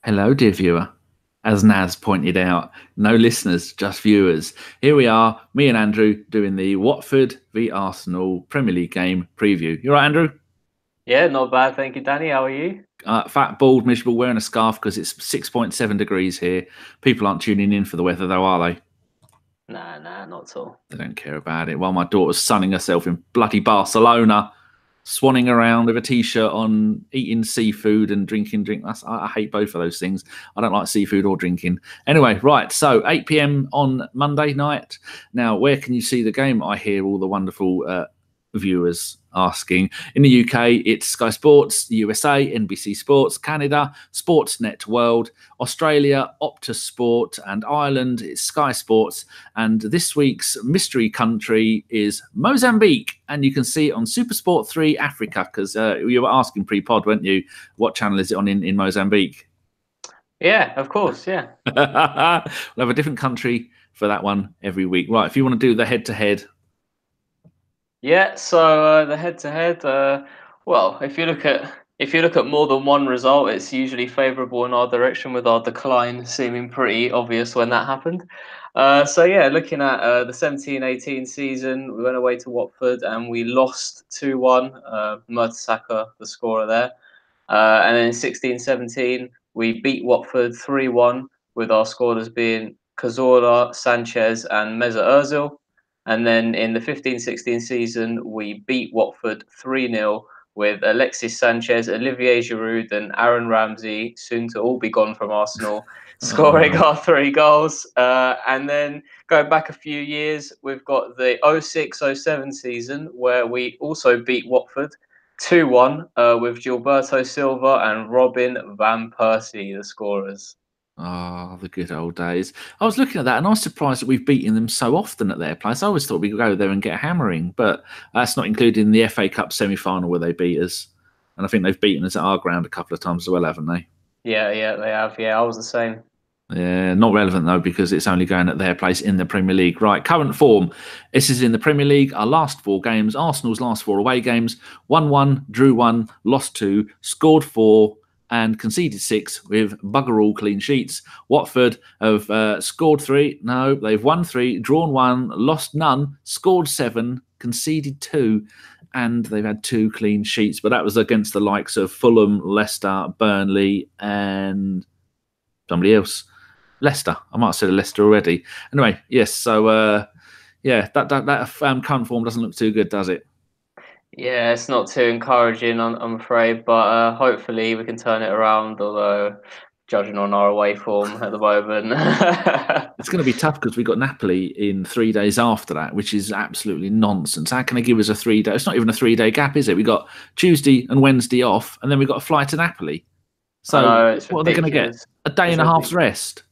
Hello, dear viewer. As Naz pointed out, no listeners, just viewers. Here we are, me and Andrew, doing the Watford v Arsenal Premier League game preview. You all right, Andrew? Yeah, not bad. Thank you, Danny. How are you? Fat, bald, miserable, wearing a scarf because it's 6.7 degrees here. People aren't tuning in for the weather, though, are they? Nah, not at all. They don't care about it. While my daughter's sunning herself in bloody Barcelona, swanning around with a t-shirt on, eating seafood and drinking drink. I hate both of those things. I don't like seafood or drinking. Anyway, right, so 8 p.m. on Monday night. Now, where can you see the game? I hear all the wonderful viewers asking. In the UK, it's Sky Sports, the USA, NBC Sports, Canada, Sportsnet World, Australia, Optus Sport, and Ireland, it's Sky Sports. And this week's mystery country is Mozambique. And you can see it on SuperSport 3 Africa, because you were asking pre-pod, weren't you? What channel is it on in Mozambique? Yeah, of course, yeah. We'll have a different country for that one every week. Right, if you want to do the head-to-head. Yeah, so the head-to-head, well, if you look at more than one result, it's usually favourable in our direction, with our decline seeming pretty obvious when that happened. So yeah, looking at the 17-18 season, we went away to Watford and we lost 2-1. Mertesacker, the scorer there. And then in 16-17, we beat Watford 3-1, with our scorers being Cazorla, Sanchez, and Ozil. And then in the 15-16 season, we beat Watford 3-0 with Alexis Sanchez, Olivier Giroud, and Aaron Ramsey, soon to all be gone from Arsenal, scoring our 3 goals. And then going back a few years, we've got the 06-07 season, where we also beat Watford 2-1 with Gilberto, Silva, and Robin van Persie, the scorers. Oh, the good old days. I was looking at that and I was surprised that we've beaten them so often at their place. I always thought we could go there and get a hammering, but that's not included in the FA Cup semi-final where they beat us. And I think they've beaten us at our ground a couple of times as well, haven't they? Yeah, they have. Yeah, I was the same. Yeah, not relevant though, because it's only going at their place in the Premier League. Right, current form. This is in the Premier League. Our last 4 games, Arsenal's last 4 away games, 1-1, drew 1, lost 2, scored 4, and conceded 6 with bugger all clean sheets. Watford have scored 3. No, they've won 3, drawn 1, lost none, scored 7, conceded 2, and they've had 2 clean sheets. But that was against the likes of Fulham, Leicester, Burnley, and somebody else. Leicester. I might have said Leicester already. Anyway, yes. So, yeah, that current form doesn't look too good, does it? Yeah, it's not too encouraging, I'm afraid, but hopefully we can turn it around, although judging on our away form at the moment. It's going to be tough because we've got Napoli in 3 days after that, which is absolutely nonsense. How can they give us a 3-day? It's not even a 3-day gap, is it? We got Tuesday and Wednesday off, and then we've got a flight to Napoli. So what are they going to get? A day and a half's rest?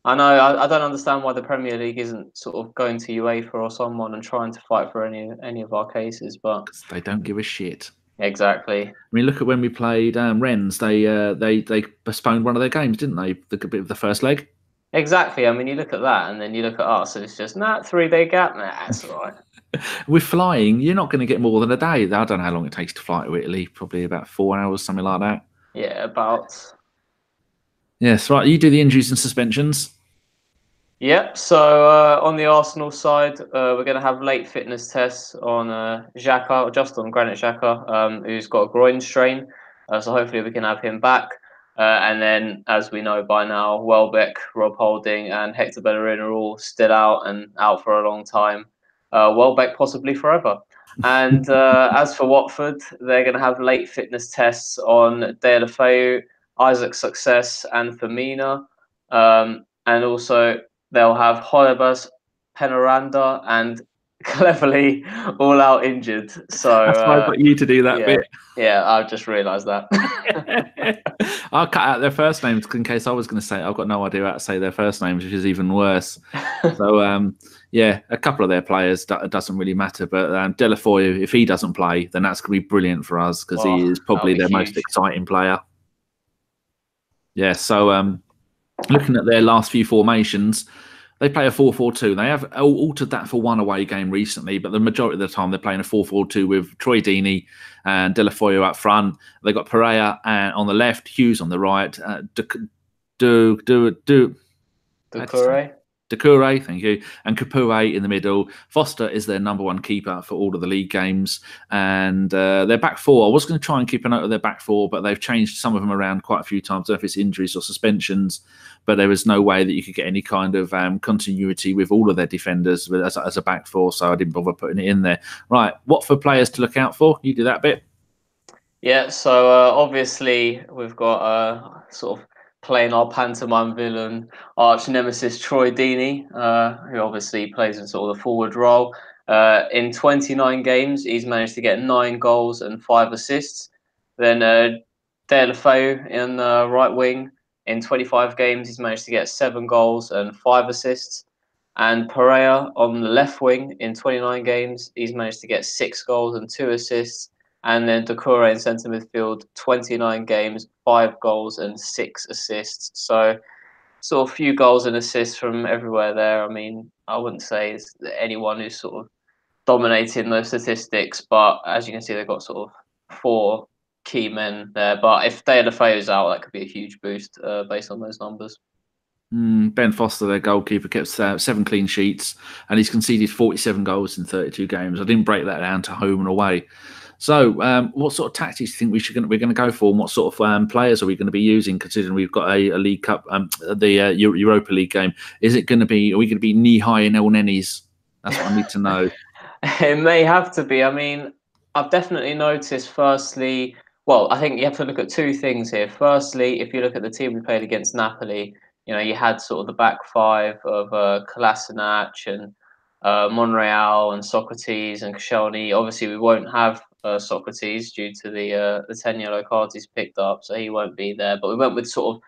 I know. I don't understand why the Premier League isn't sort of going to UEFA or someone and trying to fight for any of our cases, but they don't give a shit. Exactly. I mean, look at when we played Rennes. They postponed one of their games, didn't they? The first leg. Exactly. I mean, you look at that, and then you look at us, and it's just 3-day gap. Nah, that's all right. With flying, you're not going to get more than a day. I don't know how long it takes to fly to Italy. Probably about 4 hours, something like that. Yeah, about. Yes, right. You do the injuries and suspensions. Yep. So on the Arsenal side, we're going to have late fitness tests on Xhaka, just on Granit Xhaka, who's got a groin strain. So hopefully we can have him back. And then, as we know by now, Welbeck, Rob Holding, and Hector Bellerin are all still out and out for a long time. Welbeck possibly forever. And as for Watford, they're going to have late fitness tests on Deulofeu, Isaac Success, and Femenia. And also they'll have Holebas, Penaranda, and cleverly all out injured. So that's why I got you to do that bit. Yeah, I've just realised that. I'll cut out their first names in case I was going to say it. I've got no idea how to say their first names, which is even worse. So, yeah, a couple of their players, that doesn't really matter. But Deulofeu, if he doesn't play, then that's going to be brilliant for us because he is probably their most exciting player. Yeah, so looking at their last few formations, they play a 4-4-2. They have altered that for one away game recently, but the majority of the time they're playing a 4-4-2 with Troy Deeney and Deulofeu up front. They've got Pereira on the left, Hughes on the right, Doucouré, thank you, and Capoue in the middle. Foster is their number one keeper for all of the league games, and their back four. I was going to try and keep a note of their back four, but they've changed some of them around quite a few times. I don't know if it's injuries or suspensions, but there was no way that you could get any kind of continuity with all of their defenders as a back four, so I didn't bother putting it in there. Right, Watford players to look out for. You do that bit. Yeah, so obviously we've got sort of playing our pantomime villain, arch nemesis Troy Deeney, who obviously plays in sort of the forward role. In 29 games, he's managed to get 9 goals and 5 assists. Then Deulofeu in the right wing, in 25 games, he's managed to get 7 goals and 5 assists. And Pereira on the left wing, in 29 games, he's managed to get 6 goals and 2 assists. And then Doucouré in centre midfield, 29 games, 5 goals and 6 assists. So sort of few goals and assists from everywhere there. I mean, I wouldn't say it's anyone who's sort of dominating those statistics, but as you can see, they've got sort of 4 key men there. But if Deulofeu is out, that could be a huge boost based on those numbers. Ben Foster, their goalkeeper, kept 7 clean sheets, and he's conceded 47 goals in 32 games. I didn't break that down to home and away. So, what sort of tactics do you think we're going to go for, and what sort of players are we going to be using? Considering we've got a League Cup, the Europa League game, are we going to be knee high in El Nenis? That's what I need to know. It may have to be. I mean, I've definitely noticed. Firstly, well, I think you have to look at 2 things here. Firstly, if you look at the team we played against Napoli, you know, you had sort of the back 5 of Kolasinac and Monreal and Socrates and Koscielny. Obviously, we won't have Socrates due to the 10 yellow cards he's picked up, so he won't be there. But we went with sort of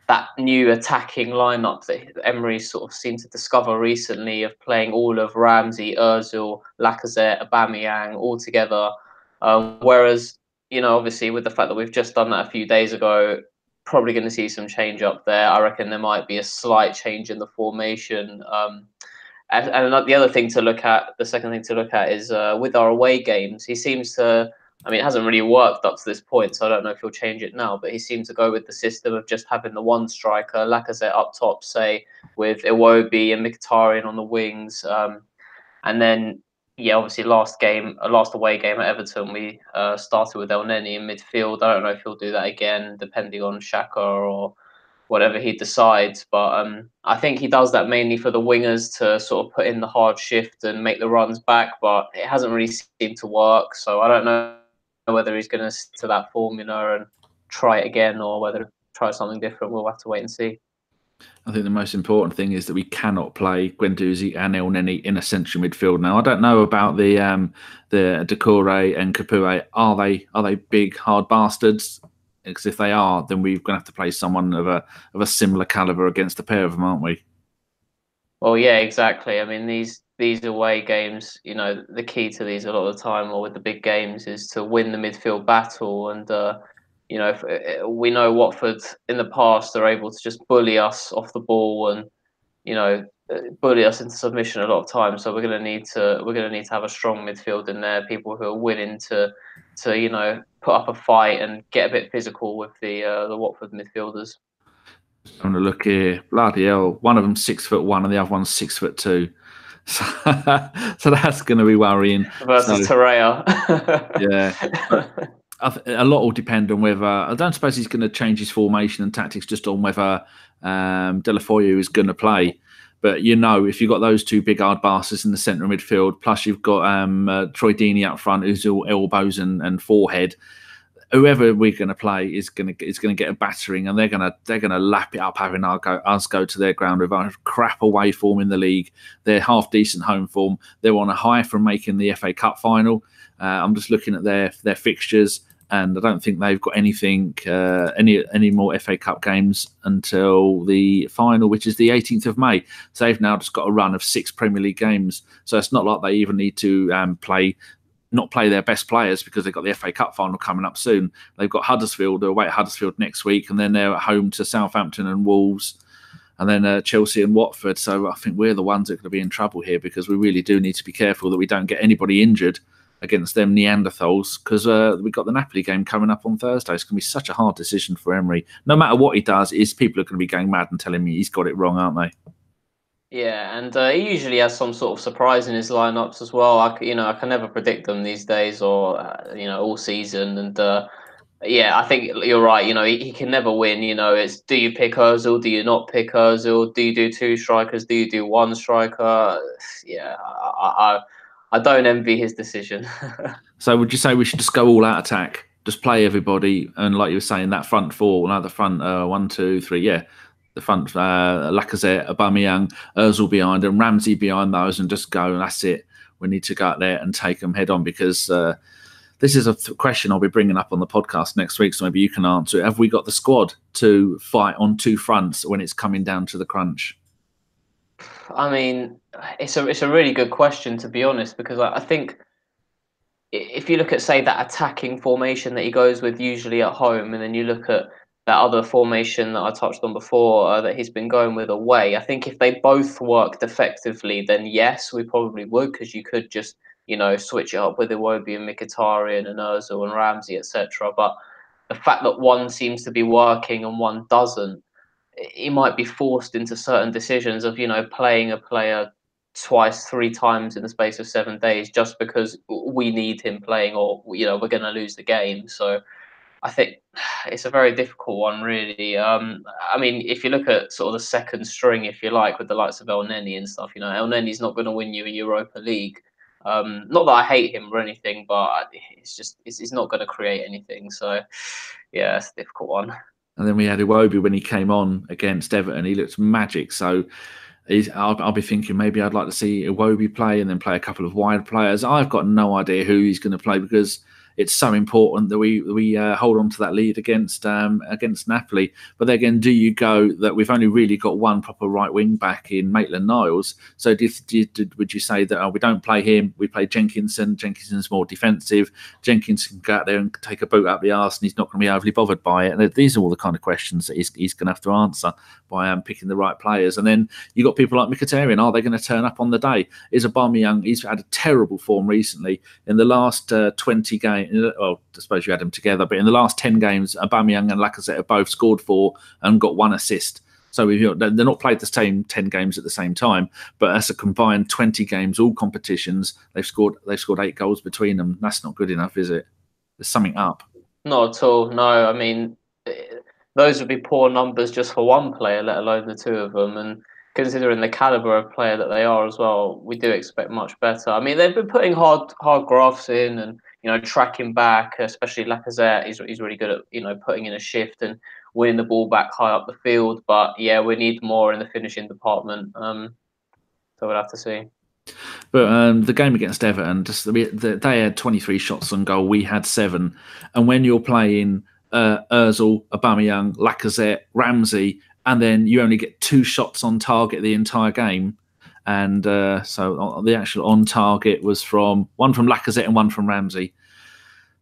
that new attacking lineup that Emery sort of seemed to discover recently, of playing all of Ramsey, Ozil, Lacazette, Aubameyang all together. Whereas, you know, obviously with the fact that we've just done that a few days ago, probably going to see some change up there. I reckon there might be a slight change in the formation. And the other thing to look at, the second thing to look at is with our away games, he seems to, I mean, it hasn't really worked up to this point, so I don't know if he'll change it now, but he seemed to go with the system of just having the one striker, Lacazette up top, say, with Iwobi and Mkhitaryan on the wings. And then, yeah, obviously last away game at Everton, we started with El Neni in midfield. I don't know if he'll do that again, depending on Xhaka or whatever he decides. But I think he does that mainly for the wingers to sort of put in the hard shift and make the runs back, but it hasn't really seemed to work. So I don't know whether he's going to stick to that formula and try it again, or whether to try something different. We'll have to wait and see. I think the most important thing is that we cannot play Guendouzi and El Neni in a central midfield. Now, I don't know about the Doucouré and Capoue. Are they big hard bastards? Because if they are, then we're going to have to play someone of a similar caliber against a pair of them, aren't we? Well, yeah, exactly. I mean, these away games, you know, the key to these a lot of the time, or with the big games, is to win the midfield battle. And you know, we know Watford in the past are able to just bully us off the ball and, you know, bully us into submission a lot of times. So we're going to need to have a strong midfield in there, people who are willing to you know, put up a fight and get a bit physical with the Watford midfielders. I'm going to look here. Bloody hell! One of them 6'1" and the other one's 6'2". So that's going to be worrying. Versus Torreira. Yeah. A lot will depend on whether, I don't suppose he's going to change his formation and tactics just on whether Deulofeu is going to play. But, you know, if you've got those 2 big hard bastards in the centre of midfield, plus you've got Troy Deeney up front, who's all elbows and forehead, whoever we're going to play is going to get a battering, and they're going to lap it up, having us go to their ground with a crap away form in the league. They're half decent home form. They're on a high from making the FA Cup final. I'm just looking at their fixtures, and I don't think they've got anything, any more FA Cup games until the final, which is the 18th of May. So they've now just got a run of 6 Premier League games. So it's not like they even need to not play their best players, because they've got the FA Cup final coming up soon. They've got Huddersfield, they're away at Huddersfield next week, and then they're at home to Southampton and Wolves, and then Chelsea and Watford. So I think we're the ones that are going to be in trouble here, because we really do need to be careful that we don't get anybody injured against them Neanderthals, because we've got the Napoli game coming up on Thursday. It's going to be such a hard decision for Emery. No matter what he does, people are going to be going mad and telling me he's got it wrong, aren't they? Yeah, and he usually has some sort of surprise in his lineups as well. I can never predict them these days, or all season. And yeah, I think you're right. He can never win. It's, do you pick Ozil? Do you not pick Ozil? Do you do two strikers? Do you do one striker? Yeah, I don't envy his decision. So would you say we should just go all out attack, just play everybody, and like you were saying, that front four, the front 1, 2, 3, yeah, the front Lacazette, Aubameyang, Ozil behind, and Ramsey behind those, and just go, and that's it. We need to go out there and take them head on, because this is a question I'll be bringing up on the podcast next week, so maybe you can answer it. Have we got the squad to fight on two fronts when it's coming down to the crunch? I mean, it's a really good question, to be honest, because I think if you look at, say, that attacking formation that he goes with usually at home, and then you look at that other formation that I touched on before that he's been going with away, I think if they both worked effectively, then yes, we probably would, because you could just switch it up with Iwobi and Mkhitaryan and Ozil and Ramsey, etc. But the fact that one seems to be working and one doesn't, he might be forced into certain decisions of playing a player twice, three times in the space of 7 days just because we need him playing, or we're going to lose the game. So I think it's a very difficult one, really. I mean, if you look at sort of the second string, if you like, with the likes of El Neni and stuff, El Neni's not going to win you a Europa League. Not that I hate him or anything, but it's not going to create anything. So yeah, it's a difficult one. And then we had Iwobi when he came on against Everton. He looked magic. So I'll be thinking maybe I'd like to see Iwobi play and then play a couple of wide players. I've got no idea who he's going to play, because it's so important that we hold on to that lead against Napoli. But then again, do you go that we've only really got one proper right wing back in Maitland-Niles? So would you say that we don't play him, we play Jenkinson? Jenkinson's more defensive. Jenkins can go out there and take a boot up the arse, and he's not going to be overly bothered by it. And these are all the kind of questions that he's going to have to answer by picking the right players. And then you got people like Mkhitaryan. Are they going to turn up on the day? Is Aubameyang? He's had a terrible form recently. In the last 20 games, well, I suppose you had them together, but in the last 10 games, Aubameyang and Lacazette have both scored 4 and got 1 assist. So they're not played the same 10 games at the same time, but as a combined 20 games, all competitions, they've scored 8 goals between them. That's not good enough, is it? There's something up. Not at all. No, I mean, those would be poor numbers just for one player, let alone the two of them. And considering the caliber of player that they are as well, we do expect much better. I mean, they've been putting hard graphs in and tracking back, especially Lacazette. He's really good at putting in a shift and winning the ball back high up the field. But yeah, we need more in the finishing department. So we'll have to see. But the game against Everton, they had 23 shots on goal. We had 7. And when you're playing Ozil, Aubameyang, Lacazette, Ramsey, and then you only get 2 shots on target the entire game, and so the actual on target was one from Lacazette and one from Ramsey.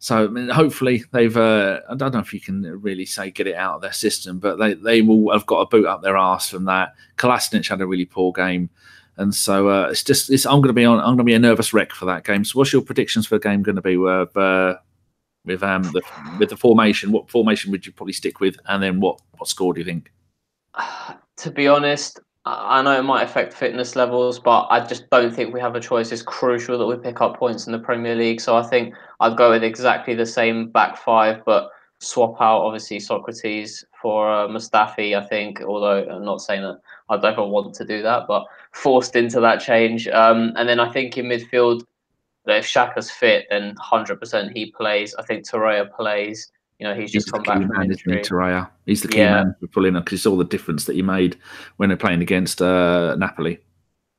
So I mean, hopefully they've. I don't know if you can really say get it out of their system, but they will have got a boot up their arse from that. Kolasinac had a really poor game. And so I'm going to be a nervous wreck for that game. So what's your predictions for the game going to be with the formation? What formation would you probably stick with, and then what score do you think? To be honest, I know it might affect fitness levels, but I just don't think we have a choice. It's crucial that we pick up points in the Premier League. So I think I'd go with exactly the same back 5, but swap out obviously Socrates for Mustafi, I think, although I'm not saying that I'd ever want to do that, but forced into that change. And then I think in midfield, if Xhaka's fit, then 100% he plays. I think Torreira plays. He's just come back from injury. Torreira. He's the key man for pulling up, because you saw the difference that he made when they're playing against Napoli.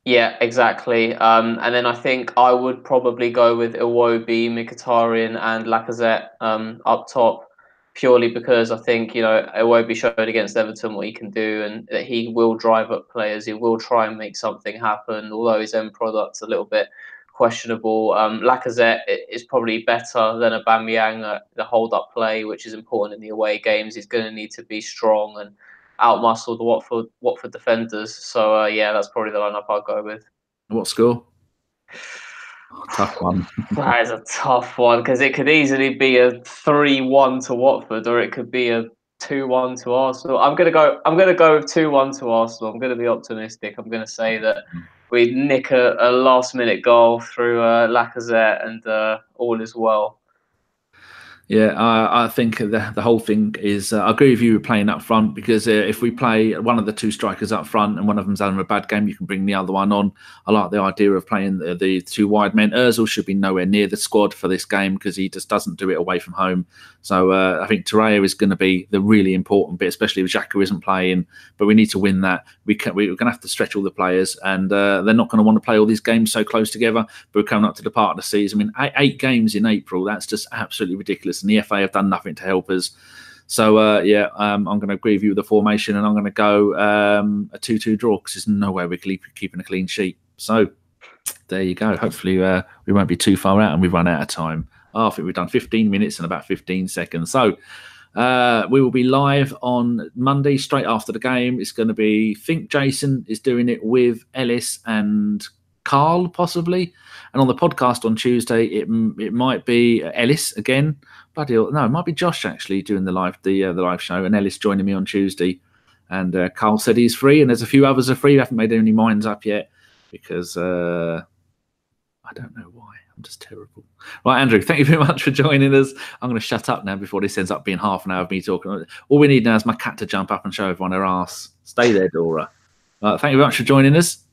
Yeah, exactly. And then I think I would probably go with Iwobi, Mkhitaryan, and Lacazette up top, purely because I think Iwobi showed against Everton what he can do, and that he will drive up players. He will try and make something happen, although his end product's a little bit questionable. Lacazette is probably better than Aubameyang, the hold-up play, which is important in the away games. He's going to need to be strong and outmuscle the Watford defenders. So yeah, that's probably the lineup I'll go with. What score? Tough one. That is a tough one because it could easily be a 3-1 to Watford, or it could be a 2-1 to Arsenal. I'm gonna go with 2-1 to Arsenal. I'm gonna be optimistic. I'm gonna say that we nick a last minute goal through Lacazette, and all is well. Yeah, I think the whole thing is. I agree with you playing up front, because if we play one of the two strikers up front and one of them's having a bad game, you can bring the other one on. I like the idea of playing the two wide men. Ozil should be nowhere near the squad for this game because he just doesn't do it away from home. So I think Torreira is going to be the really important bit, especially if Xhaka isn't playing. But we need to win that. We're going to have to stretch all the players, and they're not going to want to play all these games so close together. But we're coming up to the part of the season. I mean, 8 games in April, that's just absolutely ridiculous. And the FA have done nothing to help us. So, I'm going to agree with you with the formation, and I'm going to go a 2-2 draw because there's no way we're keeping a clean sheet. So, there you go. Hopefully, we won't be too far out and we've run out of time. I think we've done 15 minutes and about 15 seconds. So, we will be live on Monday straight after the game. It's going to be, I think Jason is doing it with Ellis and Carl, possibly. And on the podcast on Tuesday, it might be Ellis again. No, it might be Josh actually doing the live show, and Ellis joining me on Tuesday. And Carl said he's free, and there's a few others are free. We haven't made any minds up yet because I don't know why. I'm just terrible. Right, Andrew, thank you very much for joining us. I'm going to shut up now before this ends up being half an hour of me talking. All we need now is my cat to jump up and show everyone her ass. Stay there, Dora. Thank you very much for joining us.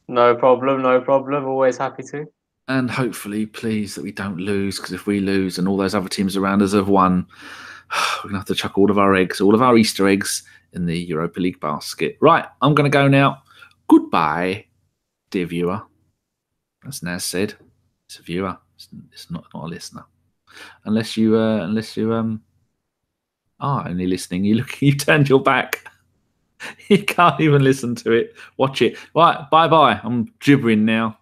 No problem. Always happy to. And hopefully, please, that we don't lose, because if we lose and all those other teams around us have won, we're going to have to chuck all of our Easter eggs in the Europa League basket. Right, I'm going to go now. Goodbye, dear viewer. As Naz said, it's a viewer. It's not a listener. Unless you are only listening. You turned your back. You can't even listen to it. Watch it. Right, bye-bye. I'm gibbering now.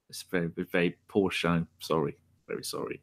It's a very, very poor show. Sorry. Very sorry.